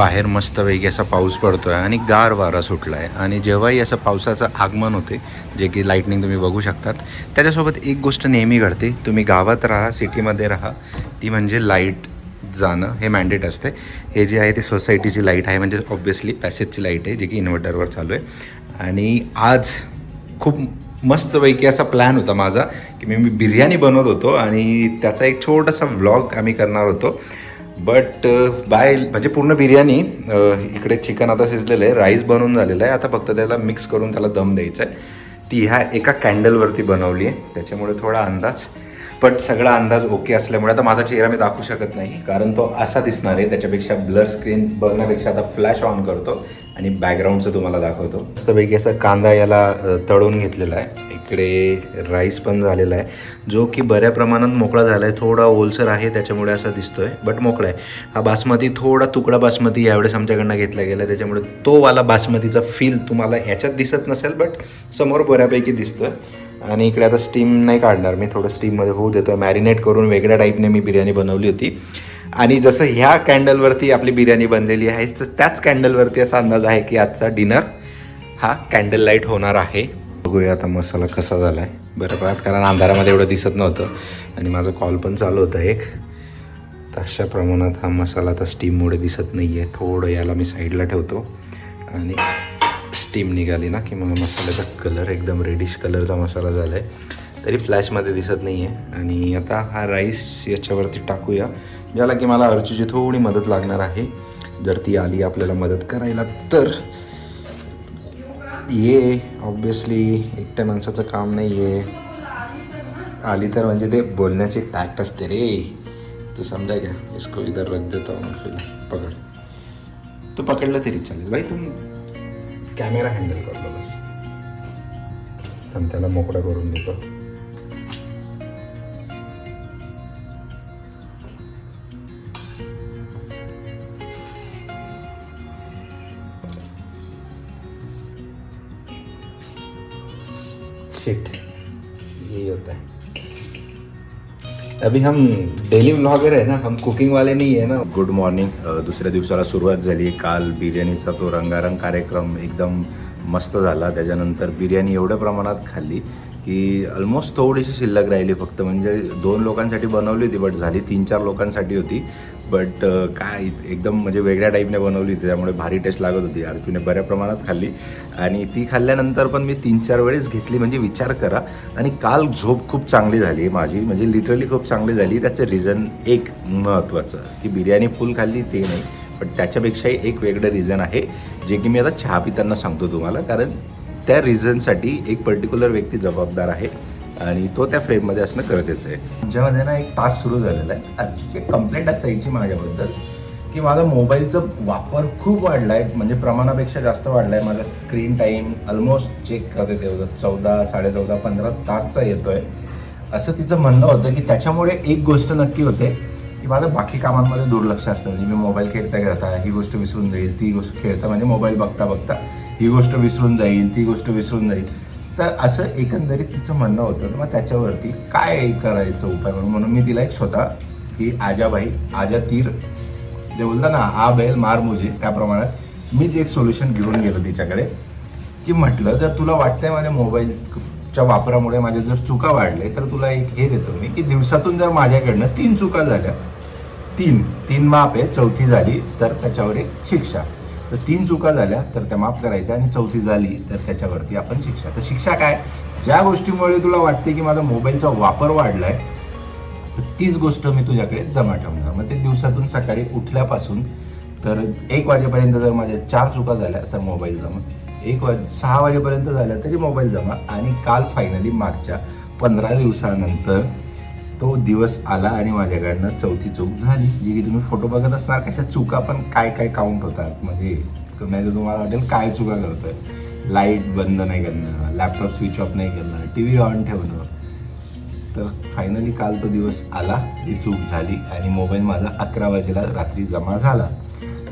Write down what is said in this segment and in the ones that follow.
बाहेर मस्तपैकी असा पाऊस पडतो आहे आणि गार वारा सुटला आहे. आणि जेव्हाही असं पावसाचं आगमन होते, जे की लाईटनिंग तुम्ही बघू शकतात, त्याच्यासोबत एक गोष्ट नेहमी घडते. तुम्ही गावात राहा, सिटीमध्ये राहा, ती म्हणजे लाईट जाणं हे मॅन्डेट असते. हे जे आहे ते सोसायटीची लाईट आहे, म्हणजे ऑब्व्हियसली पॅसेजची लाईट आहे, जे की इन्व्हर्टरवर चालू आहे. आणि आज खूप मस्तपैकी असा प्लॅन होता माझा की मी बिर्याणी बनवत होतो आणि त्याचा एक छोटासा व्लॉग आम्ही करणार होतो. बट म्हणजे पूर्ण बिर्याणी इकडे चिकन आता शिजलेलं आहे, राईस बनवून झालेलं आहे, आता फक्त त्याला मिक्स करून त्याला दम द्यायचा आहे. ती ह्या एका कॅन्डलवरती बनवली आहे, त्याच्यामुळे थोडा अंदाज, बट सगळा अंदाज ओके असल्यामुळे आता माझा चेहरा मी दाखवू शकत नाही, कारण तो असा दिसणार आहे. त्याच्यापेक्षा ब्लर स्क्रीन बघण्यापेक्षा आता फ्लॅश ऑन करतो आणि बॅकग्राऊंडचं तुम्हाला दाखवतो. मस्तपैकी असा कांदा याला तळून घेतलेला आहे. इकडे राईस पण झालेला आहे, जो की बऱ्या प्रमाणात मोकळा झाला आहे. थोडा ओलसर आहे त्याच्यामुळे असा दिसतो आहे, बट मोकळा आहे. हा बासमती, थोडा तुकडा बासमती यावेळेस आमच्याकडनं घेतला गेला, त्याच्यामुळे तो वाला बासमतीचा फील तुम्हाला ह्याच्यात दिसत नसेल, बट समोर बऱ्यापैकी दिसतो आहे. आणि इकडे आता स्टीम नाही काढणार मी, थोडं स्टीममध्ये होऊ देतो आहे. मॅरिनेट करून वेगळ्या टाईपने मी बिर्याणी बनवली होती. आणि जसं ह्या कॅन्डलवरती आपली बिर्याणी बनलेली आहे, तर त्याच कॅन्डलवरती असा अंदाज आहे की आजचा डिनर हा कॅन्डल लाईट होणार आहे. बघूया आता मसाला कसा झाला आहे. बरं पाहत, कारण अंधारामध्ये एवढं दिसत नव्हतं आणि माझा कॉल पण चालू होता एक. तर अशा प्रमाणात हा मसाला आता स्टीममुळे दिसत नाही आहे. थोडं याला मी साईडला ठेवतो आणि स्टीम निघाली ना की मग मसाल्याचा कलर एकदम रेडिश कलरचा मसाला झाला आहे, तरी फ्लॅशमध्ये दिसत नाही आहे. आणि आता हा राईस याच्यावरती टाकूया, ज्याला की मला अर्चूची थोडी मदत लागणार आहे. जर ती आली आपल्याला मदत करायला तर ये, ऑब्वियसली एकट्या माणसाचं काम नाही आहे. आली तर म्हणजे ते बोलण्याची टॅक्ट असते रे, तू समजा क्या. इसको इधर रख देता हूँ फिर, पकड. तू पकडलं तरी चालेल भाई, तू कॅमेरा हँडल करलो बस. तर त्याला मोकळा करून देतो. शिट, यही होता है. अभी हम डेली व्लॉगर है ना, हम कुकिंग वाले नहीं है ना. Good morning. दुसऱ्या दिवसाला सुरुवात झाली. काल बिर्याणीचा तो रंगारंग कार्यक्रम एकदम मस्त झाला. त्याच्यानंतर बिर्याणी एवढ्या प्रमाणात खाल्ली की ऑलमोस्ट थोडीशी शिल्लक राहिली फक्त. म्हणजे 2 लोकांसाठी बनवली होती, बट झाली 3-4 लोकांसाठी होती. बट काय एकदम म्हणजे वेगळ्या टाईपने बनवली होती, त्यामुळे भारी टेस्ट लागत होती. अर्जुने बऱ्या प्रमाणात खाल्ली आणि ती खाल्ल्यानंतर पण मी 3-4 वेळेस घेतली. म्हणजे विचार करा. आणि काल झोप खूप चांगली झाली माझी, म्हणजे लिटरली खूप चांगली झाली. त्याचं रिझन एक महत्त्वाचं की बिर्याणी फुल खाल्ली ते नाही, पण त्याच्यापेक्षाही एक वेगळं रिझन आहे, जे की मी आता चहा पिताना सांगतो तुम्हाला. कारण त्या रिझनसाठी एक पर्टिक्युलर व्यक्ती जबाबदार आहे आणि तो त्या फ्रेममध्ये असणं गरजेचं आहे. तुमच्यामध्ये ना एक टास्क सुरू झालेला आहे. अर्जुची कंप्लेंट असायची माझ्याबद्दल की माझा मोबाईलचा वापर खूप वाढला आहे, म्हणजे प्रमाणापेक्षा जास्त वाढला आहे. माझा स्क्रीन टाईम ऑलमोस्ट चेक करते तेवढं 14, 14.5, 15 तासचा येतो आहे, असं तिचं म्हणणं होतं. की त्याच्यामुळे एक गोष्ट नक्की होते की माझं बाकी कामांमध्ये दुर्लक्ष असतं. म्हणजे मी मोबाईल खेळता ही गोष्ट विसरून जाईल, ती गोष्ट खेळता म्हणजे मोबाईल बघता ही गोष्ट विसरून जाईल, ती गोष्ट विसरून जाईल. तर असं एकंदरीत तिचं म्हणणं होतं. तर मग त्याच्यावरती काय करायचं उपाय म्हणून मी तिला एक स्वतः की आजा तीर जे बोलता ना, आ बैल मार मुझे, त्या प्रमाणात मीच एक सोल्युशन घेऊन गेलो तिच्याकडे. की म्हटलं, जर तुला वाटतंय माझ्या मोबाईलच्या वापरामुळे माझ्या जर चुका वाढले, तर तुला एक हे देतो मी की दिवसातून जर माझ्याकडनं 3 चुका झाल्या, 3 माप आहे, 4थी झाली तर त्याच्यावर एक शिक्षा. तर 3 चुका झाल्या तर त्या माफ करायच्या आणि 4थी झाली तर त्याच्यावरती आपण शिक्षा. तर शिक्षा काय, ज्या गोष्टीमुळे तुला वाटते की माझा मोबाईलचा वापर वाढला आहे, तर तीच गोष्ट मी तुझ्याकडे जमा ठेवणार. मग ते दिवसातून सकाळी उठल्यापासून तर 1 वाजेपर्यंत जर माझ्या 4 चुका झाल्या तर मोबाईल जमा, 6 वाजेपर्यंत झाल्या तरी मोबाईल जमा. आणि काल फायनली मागच्या 15 दिवसानंतर तो दिवस आला आणि माझ्याकडनं 4थी चूक झाली, जी की तुम्ही फोटो बघत असणार. कशा चुका पण काय काउंट होतात, म्हणजे नाही तर तुम्हाला वाटेल काय चुका करतोय. लाईट बंद नाही करणं, लॅपटॉप स्विच ऑफ नाही करणं, TV ऑन ठेवणं. तर फायनली काल तो दिवस आला, ही चूक झाली आणि मोबाईल माझा 11 वाजेला रात्री जमा झाला.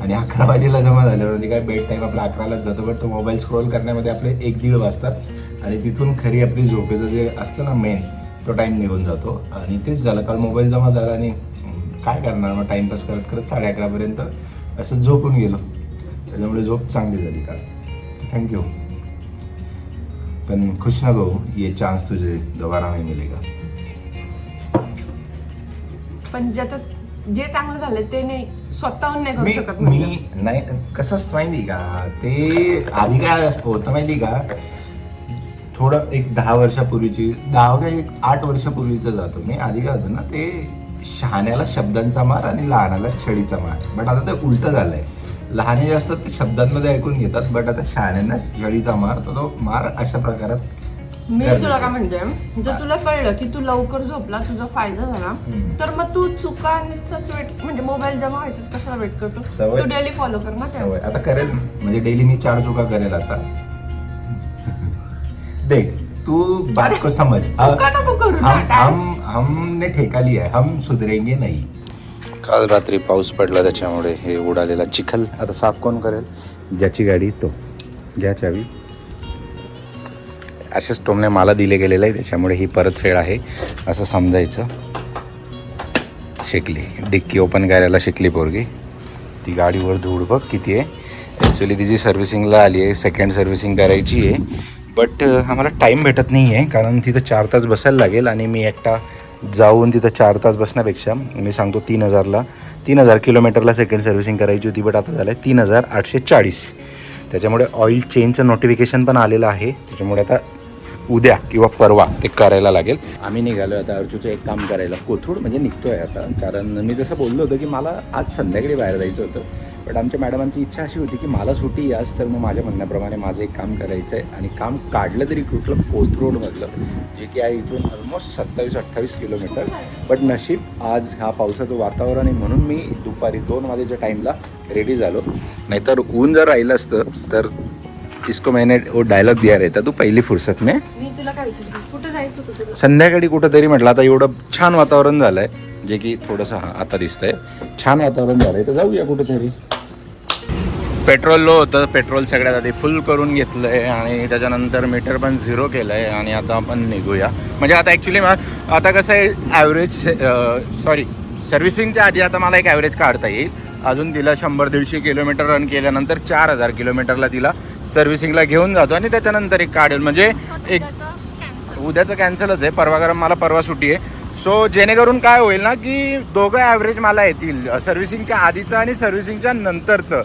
आणि 11 वाजेला जमा झाल्यावर म्हणजे काय, बेड टाईम आपला 11लाच जातो, बट तो मोबाईल स्क्रोल करण्यामध्ये आपले 1-1.5 वाजतात आणि तिथून खरी आपली झोपेचं जे असतं ना मेन, तो टाईम निघून जातो. आणि तेच झालं, काल मोबाईल जमा झाला आणि काय करणार, मग टाईमपास करत 11:30पर्यंत असं झोपून गेलो, त्याच्यामुळे झोप चांगली झाली काल. थँक्यू. पण खुश ना गो, ये चान्स तुझे दोबारा नाही मिलेगा. पण ज्याचं जे चांगलं झालं ते नाही स्वतःहून नाही करू शकत. मी नाही कसंच माहिती का, ते आधी काय होतं माहिती का, थोडं एक 10 वर्षापूर्वीची 10 का एक 8 वर्षापूर्वीचं जातो मी. आधी काय होतं ना, ते शहाण्याला शब्दांचा मार आणि लहानाला छडीचा मार. बट आता ते उलटं झालंय. लहाने जे असतात ते शब्दांमध्ये ऐकून घेतात, बट आता शहाण्यांना छडीचा मार, तर तो मार अशा प्रकारात. मी तुला काय म्हणते, जर तुला कळलं की तू लवकर झोपला, तुझा फायदा झाला, तर मग तू चुकांचाच वेट म्हणजे मोबाईल जमा व्हायचंच कशाला वेट करतो. सवय तू डेली फॉलो कर ना. सवय आता करेल, म्हणजे डेली मी 4 चुका करेल आता. देख तू बात को समझ. हमने ठेका लिया है, हम सुधरेंगे नहीं. काल रात्री पाऊस पडला, त्याच्यामुळे हे उडालेला चिखल आता साफ कोण करेल? ज्याची गाडी तो. घ्या चावी. असेच टोमणे मला दिले गेलेलं आहे, त्याच्यामुळे ही परतफेड आहे असं समजायचं. शिकली डिक्की ओपन करायला, शिकली पोरगी. ती गाडीवर धूळ बघ किती आहे. ॲक्च्युली तिची सर्व्हिसिंगला आली आहे, सेकंड सर्व्हिसिंग करायची आहे. बट आम्हाला टाईम भेटत नाही आहे, कारण तिथं 4 तास बसायला लागेल आणि मी एकटा जाऊन तिथं 4 तास बसण्यापेक्षा मी सांगतो 3,000 किलोमीटरला सेकंड सर्व्हिसिंग करायची होती. बट आता झालं आहे 3,840. त्याच्यामुळे ऑइल चेंजचं नोटिफिकेशन पण आलेलं आहे. त्याच्यामुळे आता उद्या किंवा परवा ते करायला लागेल. आम्ही निघालो आता अर्जूचं एक काम करायला. कोथरूड म्हणजे निघतोय आता, कारण मी जसं बोललो होतो की मला आज संध्याकाळी बाहेर जायचं होतं. बट आमच्या मॅडमांची इच्छा अशी होती की मला सुट्टी याच, तर मग माझ्या म्हणण्याप्रमाणे माझं एक काम करायचं आहे. आणि काम काढलं तरी कुठलं, कोथरूडमधलं, जे की आहे इथून ऑलमोस्ट 27-28 किलोमीटर. बट नशीब आज हा पावसाचं वातावरण आहे, म्हणून मी दुपारी 2 वाजेच्या टाईमला रेडी झालो. नाहीतर ऊन जर राहिलं असतं तर इसको मैंने वो डायलॉग दिया रहता, तू पहिली फुर्सत में. मी तुला काय विचारते, कुठे जायचं होतं तुला? संध्याकाळी कुठंतरी म्हटलं आता एवढं छान वातावरण झालंय, जे की थोडंसं आता दिसतंय छान वातावरण झालंय, तर जाऊया कुठेतरी. पेट्रोल लो होतं, पेट्रोल सगळ्यात आधी फुल करून घेतलंय आणि त्याच्यानंतर मीटर पण 0 केलंय आणि आता आपण निघूया. म्हणजे आता ॲक्च्युली आता कसं आहे, ॲव्हरेज सर्व्हिसिंगच्या आधी आता मला एक ॲव्हरेज काढता येईल. अजून तिला 100-150 किलोमीटर रन केल्यानंतर 4,000 किलोमीटरला तिला सर्व्हिसिंगला घेऊन जातो आणि त्याच्यानंतर एक काढेल. म्हणजे एक उद्याचं कॅन्सलच आहे, परवा, कारण मला परवा सुट्टी आहे. सो जेणेकरून काय होईल ना, की दोघं ॲव्हरेज मला येतील, सर्व्हिसिंगच्या आधीचं आणि सर्व्हिसिंगच्या नंतरचं.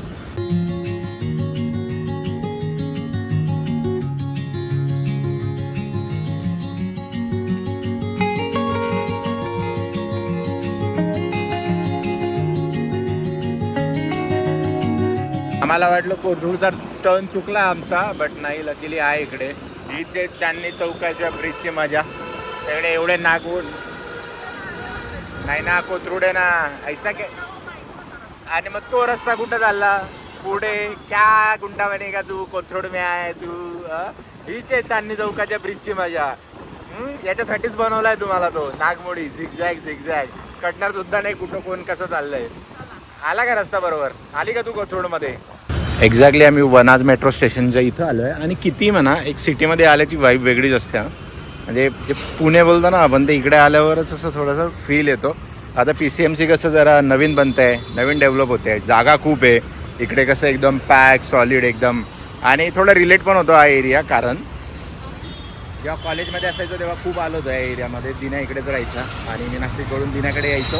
आम्हाला वाटलं कोथरूडचा टर्न चुकला आमचा, बट नाही, लकीली आहे इकडे. हीच आहे चांदणी चौकाच्या ब्रिजची मजा. सगळे एवढे नागवून नाही ना, कोथरूड आहे ना ऐसा काय. आणि मग तो रस्ता कुठं चालला पुढे, क्या गुंडा बनेगा तू, कोथरूड में आहे तू. हीच आहे चांदणी चौकाच्या ब्रिजची मजा. याच्यासाठीच बनवलाय तुम्हाला तो नागमोडी, झिगझॅग कटणार सुद्धा नाही कुठं कोण कसं चाललंय. आला का रस्ता बरोबर? आली का तू कोथरूडमध्ये? एक्झॅक्टली आम्ही वनाज मेट्रो स्टेशनच्या इथं आलो आहे. आणि किती म्हणा, एक सिटीमध्ये आल्याची वाईब वेगळीच असते. म्हणजे जे पुणे बोलतो ना आपण, ते इकडे आल्यावरच असं थोडंसं फील येतो. आता PCMC कसं जरा नवीन बनतं आहे, नवीन डेव्हलप होते आहे, जागा खूप आहे इकडे. कसं एकदम पॅक सॉलिड एकदम, आणि थोडं रिलेट पण होतो हा एरिया. कारण जेव्हा कॉलेजमध्ये असायचो तेव्हा खूप आलो होतो या एरियामध्ये. दिना इकडेच राहायचा आणि मी नाशिककडून दिनाकडे यायचो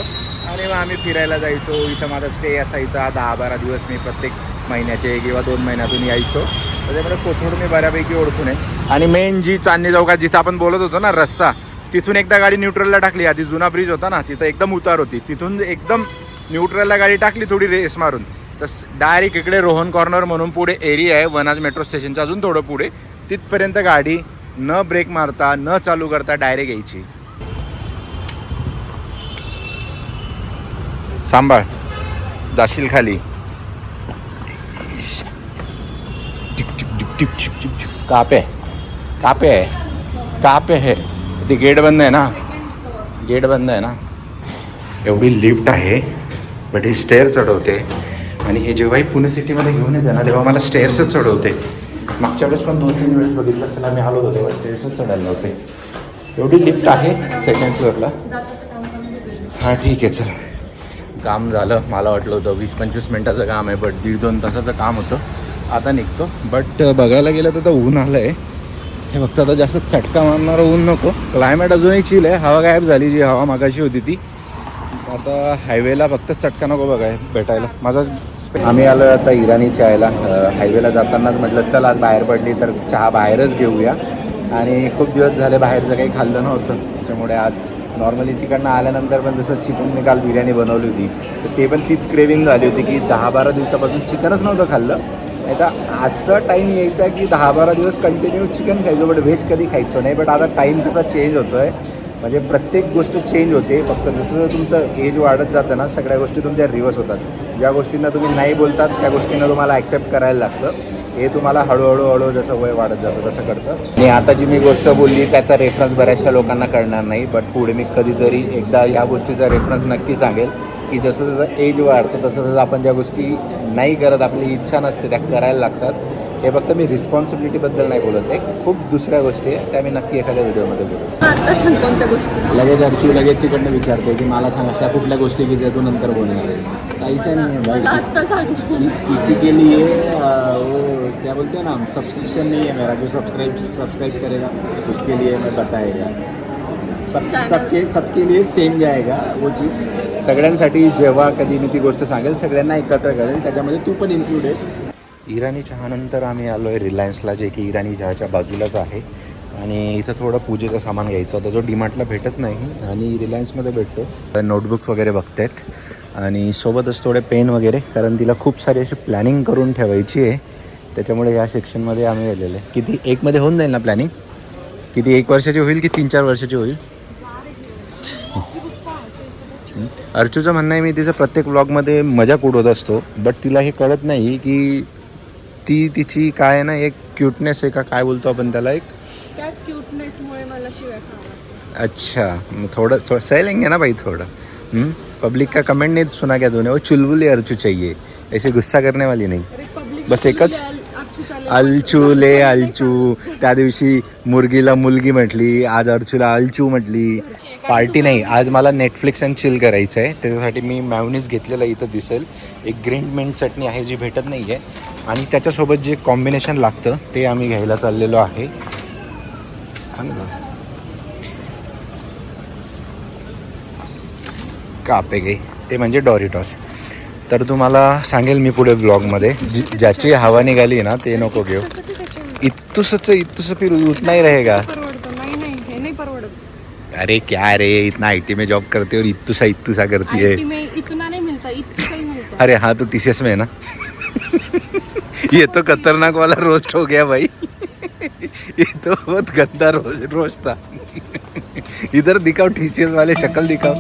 आणि मग आम्ही फिरायला जायचो. इथं माझा स्टे असायचा 10-12 दिवस. मी प्रत्येक महिन्याचे किंवा 2 महिन्यातून यायचो. त्याच्यामुळे कोथरूड मी बऱ्यापैकी ओळखून आहे. आणि मेन जी चांदणी चौकात जिथं आपण बोलत होतो ना रस्ता, तिथून एकदा गाडी न्यूट्रलला टाकली. आधी जुना ब्रिज होता ना, तिथं एकदम उतार होती, तिथून एकदम न्यूट्रलला गाडी टाकली थोडी रेस मारून, तर डायरेक्ट इकडे रोहन कॉर्नर म्हणून पुढे एरिया आहे वनाज मेट्रो स्टेशनच्या अजून थोडं पुढे. तिथपर्यंत गाडी न ब्रेक मारता न चालू करता डायरेक्ट यायची. सांभाळ, जाशील खाली. कापे आहे. ते गेट बंद आहे ना, गेट बंद आहे ना. एवढी लिफ्ट आहे, बट ही स्टेअर चढवते. आणि हे जेव्हाही पुणे सिटीमध्ये घेऊन येते ना, तेव्हा मला स्टेअर्सच चढवते. मागच्या वेळेस पण 2-3 वेळेस बघितलं असेल आम्ही आलो होतो तेव्हा स्टेअर्सच चढायला होते. एवढी लिफ्ट आहे सेकंड फ्लोअरला. हां ठीक आहे, चल काम झालं. मला वाटलं होतं 20-25 मिनटाचं काम आहे, बट 1.5-2 तासाचं काम होतं. आता निघतो. बट बघायला गेलं तर ऊन आलं आहे. हे फक्त आता जास्त चटका मारणारं ऊन नको. क्लायमेट अजूनही चिल आहे. हवा गायब झाली, जी हवा मागाशी होती ती. आता हायवेला फक्त चटका नको बघाय भेटायला. आम्ही आलो आता इराणी चायला. हायवेला जातानाच म्हटलं चल आज बाहेर पडली तर चहा बाहेरच घेऊया. आणि खूप दिवस झाले बाहेरचं काही खाल्लं नव्हतं, त्याच्यामुळे आज नॉर्मली तिकडनं आल्यानंतर पण जसं चिकनने काल बिर्याणी बनवली होती, तर ते पण तीच क्रेविंग झाली होती की 10-12 दिवसापासून चिकनच नव्हतं खाल्लं. नाही तर असं टाईम यायचा की 10-12 दिवस कंटिन्यू चिकन खायचो, बट व्हेज कधी खायचो नाही. बट आता टाईम कसा चेंज होतो आहे, म्हणजे प्रत्येक गोष्ट चेंज होते. फक्त जसं तुमचं एज वाढत जातं ना, सगळ्या गोष्टी तुमच्या रिव्हर्स होतात. ज्या गोष्टींना तुम्ही नाही बोलतात त्या गोष्टींना तुम्हाला ॲक्सेप्ट करायला लागतं. हे तुम्हाला हळूहळू जसं वय वाढत जातं तसं करतं. आणि आता जी मी गोष्ट बोलली त्याचा रेफरन्स बऱ्याचशा लोकांना कळणार नाही, बट पुढे मी कधीतरी एकदा या गोष्टीचा रेफरन्स नक्की सांगेल की जसं जसं एज वाढतं तसं तसं आपण ज्या गोष्टी नाही करत, आपली इच्छा नसते त्या करायला लागतात. हे फक्त मी रिस्पॉन्सिबिलिटीबद्दल नाही बोलत आहे, खूप दुसऱ्या गोष्टी आहे त्या मी नक्की एखाद्या व्हिडिओमध्ये बोलतो. आता सांग कोणत्या गोष्टी. लगेच अर्चू लगेच तिकडनं विचारते की मला सांग अशा कुठल्या गोष्टी की ज्या तू नंतर बोलणार आहे. ऐसा नहीं है भाई, आता सांग. किसी के लिए वो क्या बोलते हैं ना, सब्सक्रिप्शन नहीं है मेरा. जो सब्सक्राइब करेगा उसके लिए मैं बताएगा. सबके लिए सेम जाएगा वो चीज़. सगळ्यांसाठी जेव्हा कधी मी ती गोष्ट सांगेल सगळ्यांना एकत्र करेल, त्याच्यामध्ये तू पण इन्क्लूड आहे. इराणी चहानंतर आम्ही आलो आहे रिलायन्सला, जे की इराणी चहाच्या बाजूलाच आहे. आणि इथं थोडं पूजेचं सामान घ्यायचं होतं, जो डीमार्टला भेटत नाही आणि रिलायन्समध्ये भेटतो. नोटबुक्स वगैरे बघतायत आणि सोबतच थोडे पेन वगैरे, कारण तिला खूप सारी अशी प्लॅनिंग करून ठेवायची आहे. त्याच्यामुळे या सेक्शनमध्ये आम्ही गेलेलो आहे. किती एकमध्ये होऊन जाईल ना प्लॅनिंग? किती 1 वर्षाची होईल की 3-4 वर्षाची होईल? अर्चूचं म्हणणं आहे मी तिचं प्रत्येक व्लॉगमध्ये मजाक उडवत असतो, बट तिला हे कळत नाही की ती तिची काय ना एक क्यूटनेस आहे का काय बोलतो आपण त्याला, एक त्याच क्यूटनेसमुळे मला शिवाय खावा. अच्छा, थोड़ा सह लेंगे ना भाई थोड़ा. पब्लिक का कमेंट नहीं सुना क्या तूने, वो चुलबुली अर्चू चाहिए, ऐसे गुस्सा करने वाली नहीं. बस एकच अलचूले अलचू. त्या दिवशी मुर्गीला मुलगी म्हटली, आज अर्चूला अलचू म्हटली. पार्टी नाही, आज मला नेटफ्लिक्स अँड चिल करायचं आहे. त्याच्यासाठी मी मॅयोनीज घेतलेलं इथं दिसेल. एक ग्रीन मिंट चटणी आहे जी भेटत नाही आहे, आणि त्याच्यासोबत जे कॉम्बिनेशन लागतं ते आम्ही घ्यायला चाललेलो आहे. कापे गे ते म्हणजे डॉरिटॉस. तर तुम्हाला सांगेल मी पुढे ब्लॉगमध्ये, ज्याची हवा निघाली ना ते नको घेऊ. इत्तुस फिर उतना ही रहेगा. नाही परवडत. अरे क्या रे, इतना IT में जॉब करते और इत्तुसा करती है. इतना नहीं मिलता, इतना ही मिलता. अरे हाँ, तो TCS में है ना. ये तो खतरनाक वाला रोस्ट हो गया भाई. ये तो बहुत गंदा रोस्ट था. इधर दिखाओ TCS वाले, शक्ल दिखाओ.